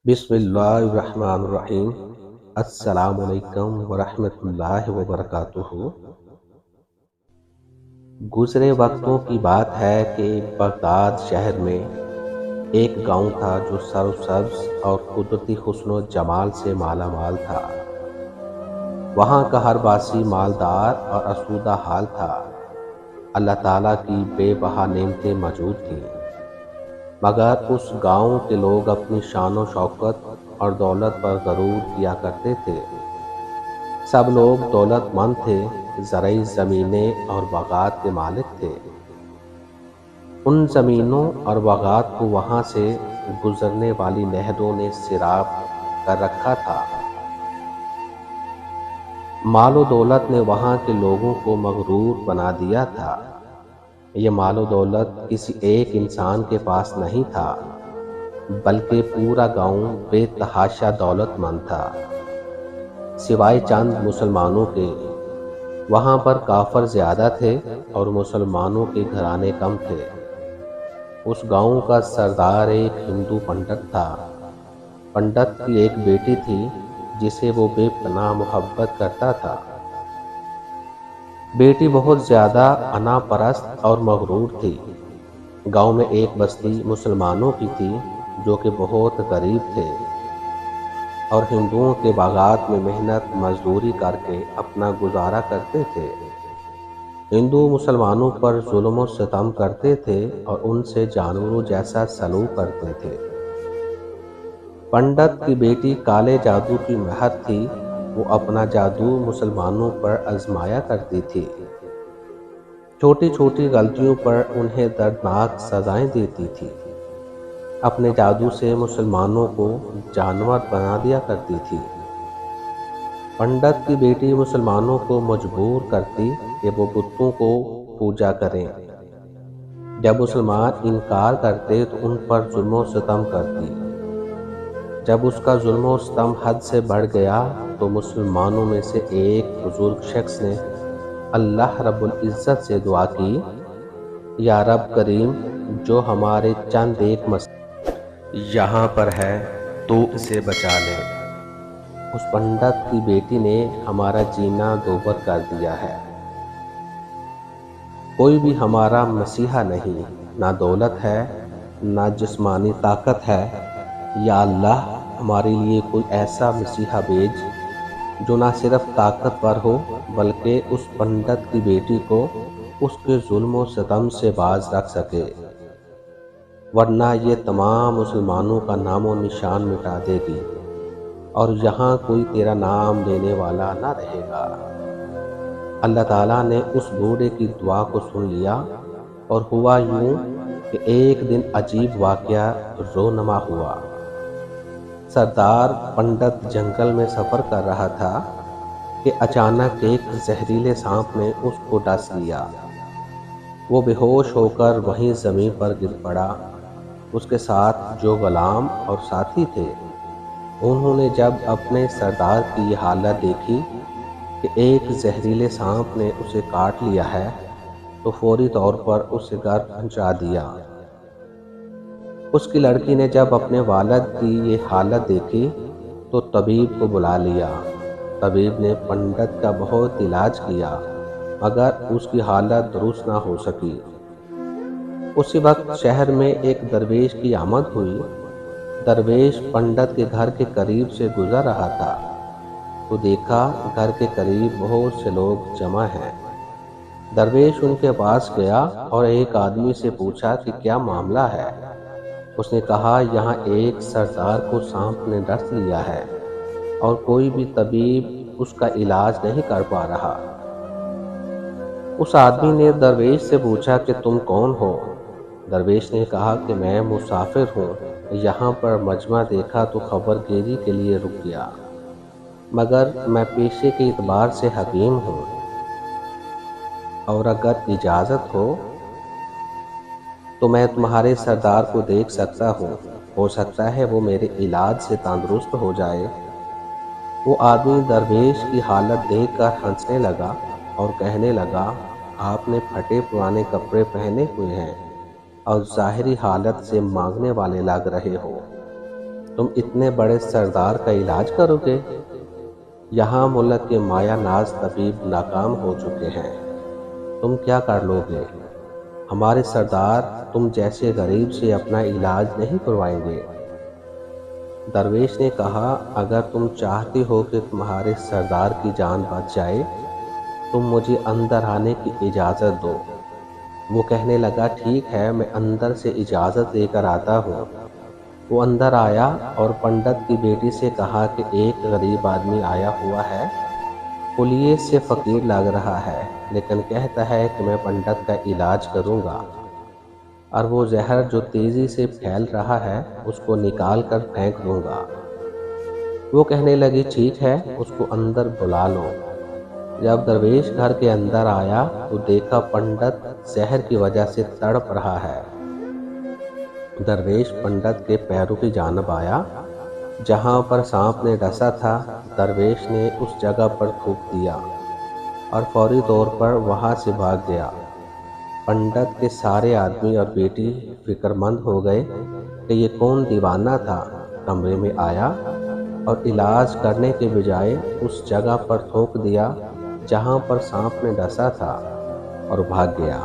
بسم اللہ الرحمن الرحیم۔ السلام علیکم ورحمۃ اللہ وبرکاتہ۔ گزرے وقتوں کی بات ہے کہ بغداد شہر میں ایک گاؤں تھا جو سرسبز اور قدرتی حسن و جمال سے مالا مال تھا۔ وہاں کا ہر باسی مالدار اور آسودہ حال تھا۔ اللہ تعالیٰ کی بے بہا نعمتیں موجود تھیں، مگر اس گاؤں کے لوگ اپنی شان و شوکت اور دولت پر غرور کیا کرتے تھے۔ سب لوگ دولت مند تھے، زرعی زمینیں اور باغات کے مالک تھے۔ ان زمینوں اور باغات کو وہاں سے گزرنے والی نہروں نے سیراب کر رکھا تھا۔ مال و دولت نے وہاں کے لوگوں کو مغرور بنا دیا تھا۔ یہ مال و دولت کسی ایک انسان کے پاس نہیں تھا، بلکہ پورا گاؤں بے تحاشا دولت مند تھا، سوائے چند مسلمانوں کے۔ وہاں پر کافر زیادہ تھے اور مسلمانوں کے گھرانے کم تھے۔ اس گاؤں کا سردار ایک ہندو پنڈت تھا۔ پنڈت کی ایک بیٹی تھی جسے وہ بے پناہ محبت کرتا تھا۔ بیٹی بہت زیادہ انا پرست اور مغرور تھی۔ گاؤں میں ایک بستی مسلمانوں کی تھی جو کہ بہت غریب تھے اور ہندوؤں کے باغات میں محنت مزدوری کر کے اپنا گزارا کرتے تھے۔ ہندو مسلمانوں پر ظلم و ستم کرتے تھے اور ان سے جانوروں جیسا سلوک کرتے تھے۔ پنڈت کی بیٹی کالے جادو کی مہر تھی، وہ اپنا جادو مسلمانوں پر آزمایا کرتی تھی۔ چھوٹی چھوٹی غلطیوں پر انہیں دردناک سزائیں دیتی تھی۔ اپنے جادو سے مسلمانوں کو جانور بنا دیا کرتی تھی۔ پنڈت کی بیٹی مسلمانوں کو مجبور کرتی کہ وہ بتوں کو پوجا کریں۔ جب مسلمان انکار کرتے تو ان پر ظلم و ستم کرتی۔ جب اس کا ظلم و ستم حد سے بڑھ گیا تو مسلمانوں میں سے ایک بزرگ شخص نے اللہ رب العزت سے دعا کی، یا رب کریم، جو ہمارے چند ایک مسئلے یہاں پر ہے تو اسے بچا لے۔ اس پنڈت کی بیٹی نے ہمارا جینا دوبر کر دیا ہے۔ کوئی بھی ہمارا مسیحا نہیں، نہ دولت ہے نہ جسمانی طاقت ہے۔ یا اللہ، ہمارے لیے کوئی ایسا مسیحا بھیج جو نہ صرف طاقتور ہو بلکہ اس پنڈت کی بیٹی کو اس کے ظلم و ستم سے باز رکھ سکے، ورنہ یہ تمام مسلمانوں کا نام و نشان مٹا دے گی اور یہاں کوئی تیرا نام لینے والا نہ رہے گا۔ اللہ تعالیٰ نے اس بوڑھے کی دعا کو سن لیا اور ہوا یوں کہ ایک دن عجیب واقعہ رونما ہوا۔ سردار پنڈت جنگل میں سفر کر رہا تھا کہ اچانک ایک زہریلے سانپ نے اس کو ڈس لیا۔ وہ بے ہوش ہو کر وہیں زمین پر گر پڑا۔ اس کے ساتھ جو غلام اور ساتھی تھے، انہوں نے جب اپنے سردار کی یہ حالت دیکھی کہ ایک زہریلے سانپ نے اسے کاٹ لیا ہے تو فوری طور پر اسے گھر پہنچا دیا۔ اس کی لڑکی نے جب اپنے والد کی یہ حالت دیکھی تو طبیب کو بلا لیا۔ طبیب نے پنڈت کا بہت علاج کیا مگر اس کی حالت درست نہ ہو سکی۔ اسی وقت شہر میں ایک درویش کی آمد ہوئی۔ درویش پنڈت کے گھر کے قریب سے گزر رہا تھا تو دیکھا گھر کے قریب بہت سے لوگ جمع ہیں۔ درویش ان کے پاس گیا اور ایک آدمی سے پوچھا کہ کیا معاملہ ہے۔ اس نے کہا، یہاں ایک سردار کو سانپ نے ڈس لیا ہے اور کوئی بھی طبیب اس کا علاج نہیں کر پا رہا۔ اس آدمی نے درویش سے پوچھا کہ تم کون ہو؟ درویش نے کہا کہ میں مسافر ہوں، یہاں پر مجمع دیکھا تو خبر گیری کے لیے رک گیا، مگر میں پیشے کے اعتبار سے حکیم ہوں، اور اگر اجازت تو میں تمہارے سردار کو دیکھ سکتا ہوں، ہو سکتا ہے وہ میرے علاج سے تندرست ہو جائے۔ وہ آدمی درویش کی حالت دیکھ کر ہنسنے لگا اور کہنے لگا، آپ نے پھٹے پرانے کپڑے پہنے ہوئے ہیں اور ظاہری حالت سے مانگنے والے لگ رہے ہو۔ تم اتنے بڑے سردار کا علاج کرو گے؟ یہاں ملک کے مایا ناز طبیب ناکام ہو چکے ہیں، تم کیا کر لو گے؟ ہمارے سردار تم جیسے غریب سے اپنا علاج نہیں کروائیں گے۔ درویش نے کہا، اگر تم چاہتے ہو کہ تمہارے سردار کی جان بچ جائے، تم مجھے اندر آنے کی اجازت دو۔ وہ کہنے لگا، ٹھیک ہے، میں اندر سے اجازت لے کر آتا ہوں۔ وہ اندر آیا اور پنڈت کی بیٹی سے کہا کہ ایک غریب آدمی آیا ہوا ہے، کلیت سے فقیر لگ رہا ہے، لیکن کہتا ہے کہ میں پنڈت کا علاج کروں گا، اور وہ زہر جو تیزی سے پھیل رہا ہے اس کو نکال کر پھینک دوں گا۔ وہ کہنے لگی، ٹھیک ہے، اس کو اندر بلا لو۔ جب درویش گھر کے اندر آیا تو دیکھا پنڈت زہر کی وجہ سے تڑپ رہا ہے۔ درویش پنڈت کے پیروں کی جانب آیا، جہاں پر سانپ نے ڈسا تھا۔ درویش نے اس جگہ پر تھوک دیا اور فوری طور پر وہاں سے بھاگ گیا۔ پنڈت کے سارے آدمی اور بیٹی فکر مند ہو گئے کہ یہ کون دیوانہ تھا، کمرے میں آیا اور علاج کرنے کے بجائے اس جگہ پر تھوک دیا جہاں پر سانپ نے ڈسا تھا، اور بھاگ گیا۔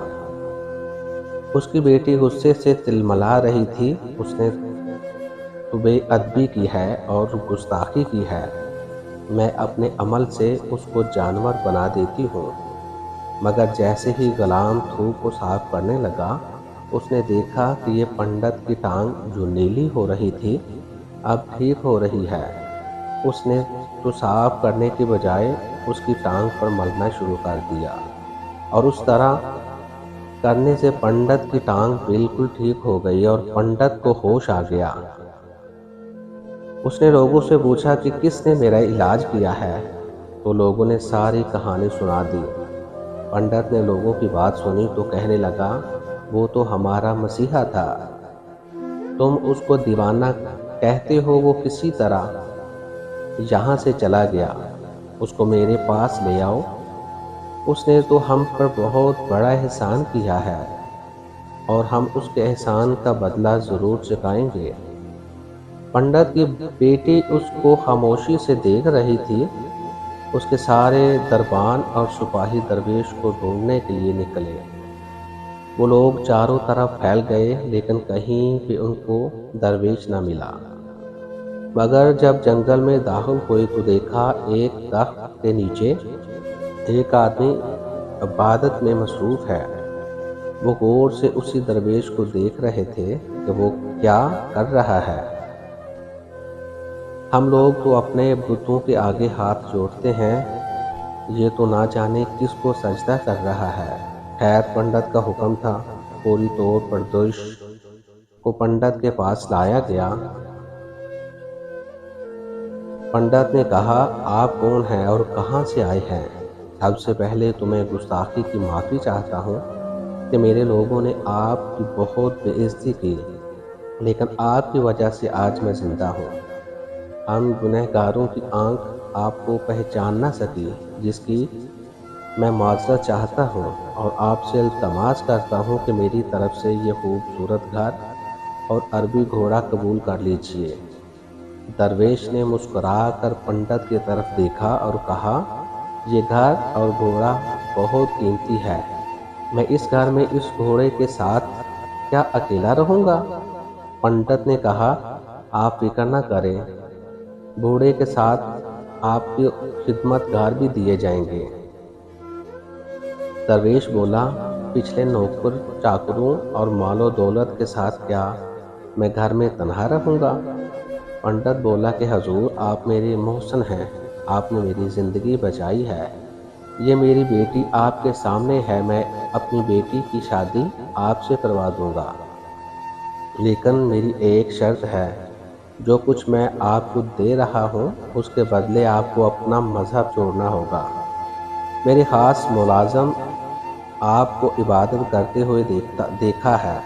اس کی بیٹی غصے سے تلملا رہی تھی، اس نے تو بے ادبی کی ہے اور گستاخی کی ہے، میں اپنے عمل سے اس کو جانور بنا دیتی ہوں۔ مگر جیسے ہی غلام تھوک کو صاف کرنے لگا، اس نے دیکھا کہ یہ پنڈت کی ٹانگ جو نیلی ہو رہی تھی اب ٹھیک ہو رہی ہے۔ اس نے تو صاف کرنے کے بجائے اس کی ٹانگ پر ملنا شروع کر دیا، اور اس طرح کرنے سے پنڈت کی ٹانگ بالکل ٹھیک ہو گئی اور پنڈت کو ہوش آ گیا۔ اس نے لوگوں سے پوچھا کہ کس نے میرا علاج کیا ہے، تو لوگوں نے ساری کہانی سنا دی۔ پنڈت نے لوگوں کی بات سنی تو کہنے لگا، وہ تو ہمارا مسیحا تھا، تم اس کو دیوانہ کہتے ہو، وہ کسی طرح یہاں سے چلا گیا، اس کو میرے پاس لے آؤ، اس نے تو ہم پر بہت بڑا احسان کیا ہے، اور ہم اس کے احسان کا بدلہ ضرور چکائیں گے۔ پنڈت کی بیٹی اس کو خاموشی سے دیکھ رہی تھی۔ اس کے سارے دربان اور سپاہی درویش کو ڈھونڈنے کے لیے نکلے۔ وہ لوگ چاروں طرف پھیل گئے، لیکن کہیں بھی ان کو درویش نہ ملا۔ مگر جب جنگل میں داخل ہوئے تو دیکھا ایک درخت کے نیچے ایک آدمی عبادت میں مصروف ہے۔ وہ غور سے اسی درویش کو دیکھ رہے تھے کہ وہ کیا کر رہا ہے۔ ہم لوگ تو اپنے بتوں کے آگے ہاتھ جوڑتے ہیں، یہ تو نہ جانے کس کو سجدہ کر رہا ہے۔ خیر، پنڈت کا حکم تھا، فوری طور پر درویش کو پنڈت کے پاس لایا گیا۔ پنڈت نے کہا، آپ کون ہیں اور کہاں سے آئے ہیں؟ سب سے پہلے تو میں گستاخی کی معافی چاہتا ہوں کہ میرے لوگوں نے آپ کی بہت بے عزتی کی، لیکن آپ کی وجہ سے آج میں زندہ ہوں۔ ہم گنہگاروں کی آنکھ آپ کو پہچان نہ سکی، جس کی میں معذرت چاہتا ہوں، اور آپ سے التماس کرتا ہوں کہ میری طرف سے یہ خوبصورت گھر اور عربی گھوڑا قبول کر لیجیے۔ درویش نے مسکرا کر پنڈت کی طرف دیکھا اور کہا، یہ گھر اور گھوڑا بہت قیمتی ہے، میں اس گھر میں اس گھوڑے کے ساتھ کیا اکیلا رہوں گا؟ پنڈت نے کہا، آپ فکر نہ کریں، گھوڑے کے ساتھ آپ کی خدمت گار بھی دیے جائیں گے۔ درویش بولا، پچھلے نوکر چاکروں اور مال و دولت کے ساتھ کیا میں گھر میں تنہا رہوں گا؟ پنڈت بولا کہ حضور، آپ میرے محسن ہیں، آپ نے میری زندگی بچائی ہے، یہ میری بیٹی آپ کے سامنے ہے، میں اپنی بیٹی کی شادی آپ سے کروا دوں گا، لیکن میری ایک شرط ہے، جو کچھ میں آپ کو دے رہا ہوں اس کے بدلے آپ کو اپنا مذہب چھوڑنا ہوگا۔ میرے خاص ملازم آپ کو عبادت کرتے ہوئے دیکھا ہے،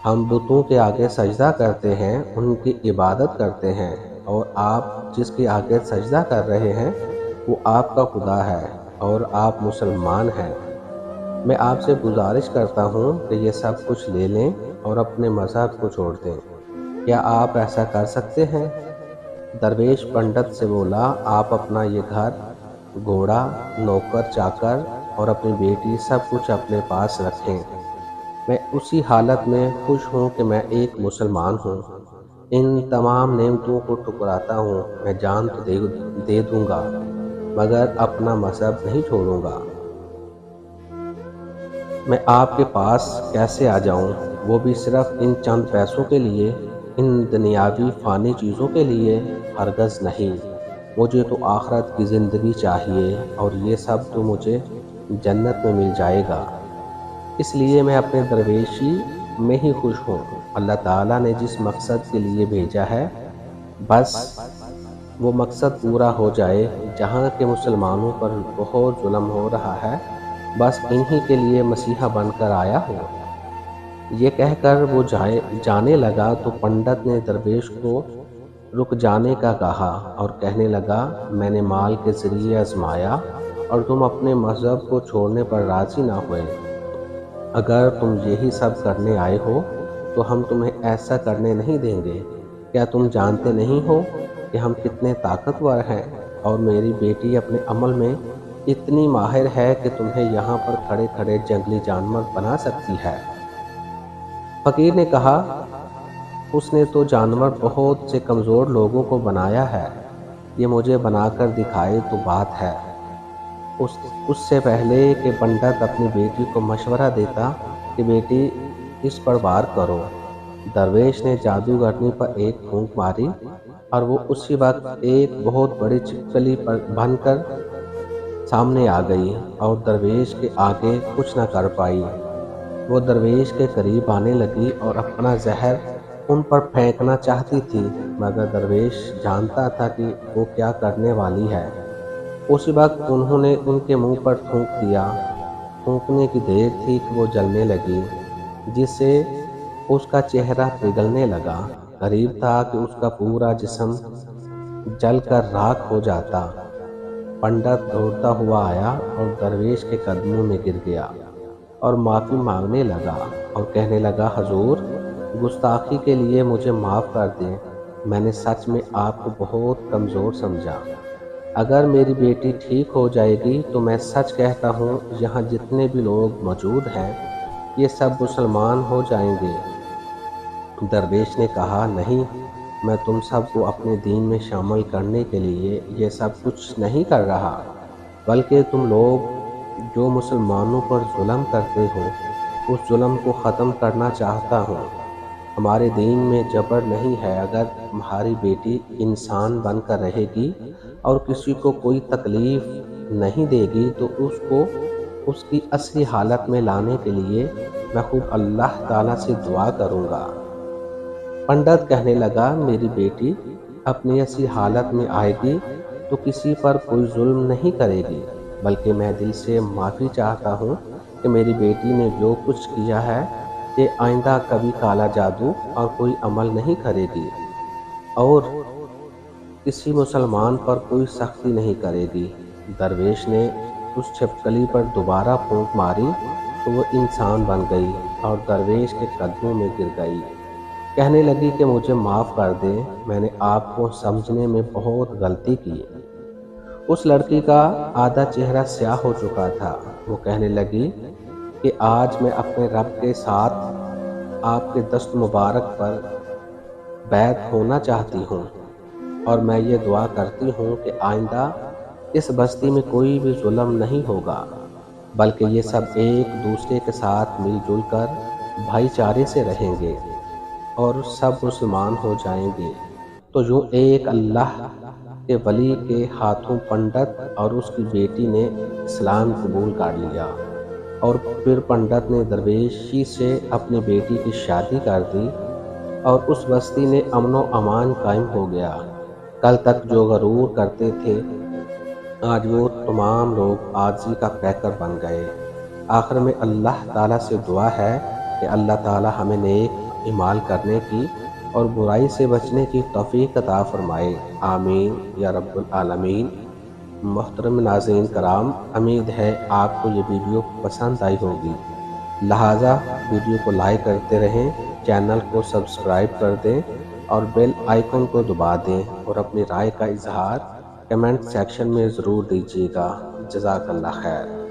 ہم بتوں کے آگے سجدہ کرتے ہیں، ان کی عبادت کرتے ہیں، اور آپ جس کے آگے سجدہ کر رہے ہیں وہ آپ کا خدا ہے، اور آپ مسلمان ہیں۔ میں آپ سے گزارش کرتا ہوں کہ یہ سب کچھ لے لیں اور اپنے مذہب کو چھوڑ دیں۔ کیا آپ ایسا کر سکتے ہیں؟ درویش پنڈت سے بولا، آپ اپنا یہ گھر، گھوڑا، نوکر چاکر اور اپنی بیٹی سب کچھ اپنے پاس رکھیں۔ میں اسی حالت میں خوش ہوں کہ میں ایک مسلمان ہوں۔ ان تمام نعمتوں کو ٹھکراتا ہوں۔ میں جان تو دے دوں گا مگر اپنا مذہب نہیں چھوڑوں گا۔ میں آپ کے پاس کیسے آ جاؤں، وہ بھی صرف ان چند پیسوں کے لیے، ان دنیاوی فانی چیزوں کے لیے؟ ہرگز نہیں، مجھے تو آخرت کی زندگی چاہیے، اور یہ سب تو مجھے جنت میں مل جائے گا۔ اس لیے میں اپنے درویشی میں ہی خوش ہوں۔ اللہ تعالیٰ نے جس مقصد کے لیے بھیجا ہے، بس وہ مقصد پورا ہو جائے۔ جہاں کے مسلمانوں پر بہت ظلم ہو رہا ہے، بس انہی کے لیے مسیحا بن کر آیا ہوں۔ یہ کہہ کر وہ جانے لگا تو پنڈت نے درویش کو رک جانے کا کہا اور کہنے لگا، میں نے مال کے ذریعے آزمایا اور تم اپنے مذہب کو چھوڑنے پر راضی نہ ہوئے۔ اگر تم یہی سب کرنے آئے ہو تو ہم تمہیں ایسا کرنے نہیں دیں گے۔ کیا تم جانتے نہیں ہو کہ ہم کتنے طاقتور ہیں، اور میری بیٹی اپنے عمل میں اتنی ماہر ہے کہ تمہیں یہاں پر کھڑے کھڑے جنگلی جانور بنا سکتی ہے۔ فقیر نے کہا، اس نے تو جانور بہت سے کمزور لوگوں کو بنایا ہے، یہ مجھے بنا کر دکھائے تو بات ہے۔ اس سے پہلے کہ پنڈت اپنی بیٹی کو مشورہ دیتا کہ بیٹی اس پر وار کرو، درویش نے جادوگرنی پر ایک پھونک ماری اور وہ اسی وقت ایک بہت بڑی چھپکلی پر بن کر سامنے آ گئی اور درویش کے آگے کچھ نہ کر پائی۔ وہ درویش کے قریب آنے لگی اور اپنا زہر ان پر پھینکنا چاہتی تھی، مگر درویش جانتا تھا کہ وہ کیا کرنے والی ہے۔ اسی وقت انہوں نے ان کے منہ پر تھوک دیا۔ تھوکنے کی دیر تھی کہ وہ جلنے لگی، جس سے اس کا چہرہ پگھلنے لگا۔ قریب تھا کہ اس کا پورا جسم جل کر راکھ ہو جاتا۔ پنڈت دوڑتا ہوا آیا اور درویش کے قدموں میں گر گیا اور معافی مانگنے لگا اور کہنے لگا، حضور، گستاخی کے لیے مجھے معاف کر دیں، میں نے سچ میں آپ کو بہت کمزور سمجھا۔ اگر میری بیٹی ٹھیک ہو جائے گی تو میں سچ کہتا ہوں یہاں جتنے بھی لوگ موجود ہیں یہ سب مسلمان ہو جائیں گے۔ درویش نے کہا، نہیں، میں تم سب کو اپنے دین میں شامل کرنے کے لیے یہ سب کچھ نہیں کر رہا، بلکہ تم لوگ جو مسلمانوں پر ظلم کرتے ہو اس ظلم کو ختم کرنا چاہتا ہوں۔ ہمارے دین میں جبر نہیں ہے۔ اگر تمہاری بیٹی انسان بن کر رہے گی اور کسی کو کوئی تکلیف نہیں دے گی تو اس کو اس کی اصلی حالت میں لانے کے لیے میں خود اللہ تعالیٰ سے دعا کروں گا۔ پنڈت کہنے لگا، میری بیٹی اپنی اصلی حالت میں آئے گی تو کسی پر کوئی ظلم نہیں کرے گی، بلکہ میں دل سے معافی چاہتا ہوں کہ میری بیٹی نے جو کچھ کیا ہے کہ آئندہ کبھی کالا جادو اور کوئی عمل نہیں کرے گی اور کسی مسلمان پر کوئی سختی نہیں کرے گی۔ درویش نے اس چھپکلی پر دوبارہ پھونک ماری تو وہ انسان بن گئی اور درویش کے قدموں میں گر گئی۔ کہنے لگی کہ مجھے معاف کر دیں، میں نے آپ کو سمجھنے میں بہت غلطی کی۔ اس لڑکی کا آدھا چہرہ سیاہ ہو چکا تھا۔ وہ کہنے لگی کہ آج میں اپنے رب کے ساتھ آپ کے دست مبارک پر بیعت ہونا چاہتی ہوں، اور میں یہ دعا کرتی ہوں کہ آئندہ اس بستی میں کوئی بھی ظلم نہیں ہوگا، بلکہ یہ سب ایک دوسرے کے ساتھ مل جل کر بھائی چارے سے رہیں گے اور سب مسلمان ہو جائیں گے۔ تو یوں ایک اللہ کے ولی کے ہاتھوں پنڈت اور اس کی بیٹی نے اسلام قبول کر لیا، اور پھر پنڈت نے درویشی سے اپنی بیٹی کی شادی کر دی اور اس بستی میں امن و امان قائم ہو گیا۔ کل تک جو غرور کرتے تھے آج وہ تمام لوگ عاجزی کا پیکر بن گئے۔ آخر میں اللہ تعالیٰ سے دعا ہے کہ اللہ تعالیٰ ہمیں نیک اعمال کرنے کی اور برائی سے بچنے کی توفیق عطا فرمائے، آمین یا رب العالمین۔ محترم ناظرین کرام، امید ہے آپ کو یہ ویڈیو پسند آئی ہوگی، لہٰذا ویڈیو کو لائک کرتے رہیں، چینل کو سبسکرائب کر دیں اور بیل آئیکن کو دبا دیں اور اپنی رائے کا اظہار کمنٹ سیکشن میں ضرور دیجیے گا۔ جزاک اللہ خیر۔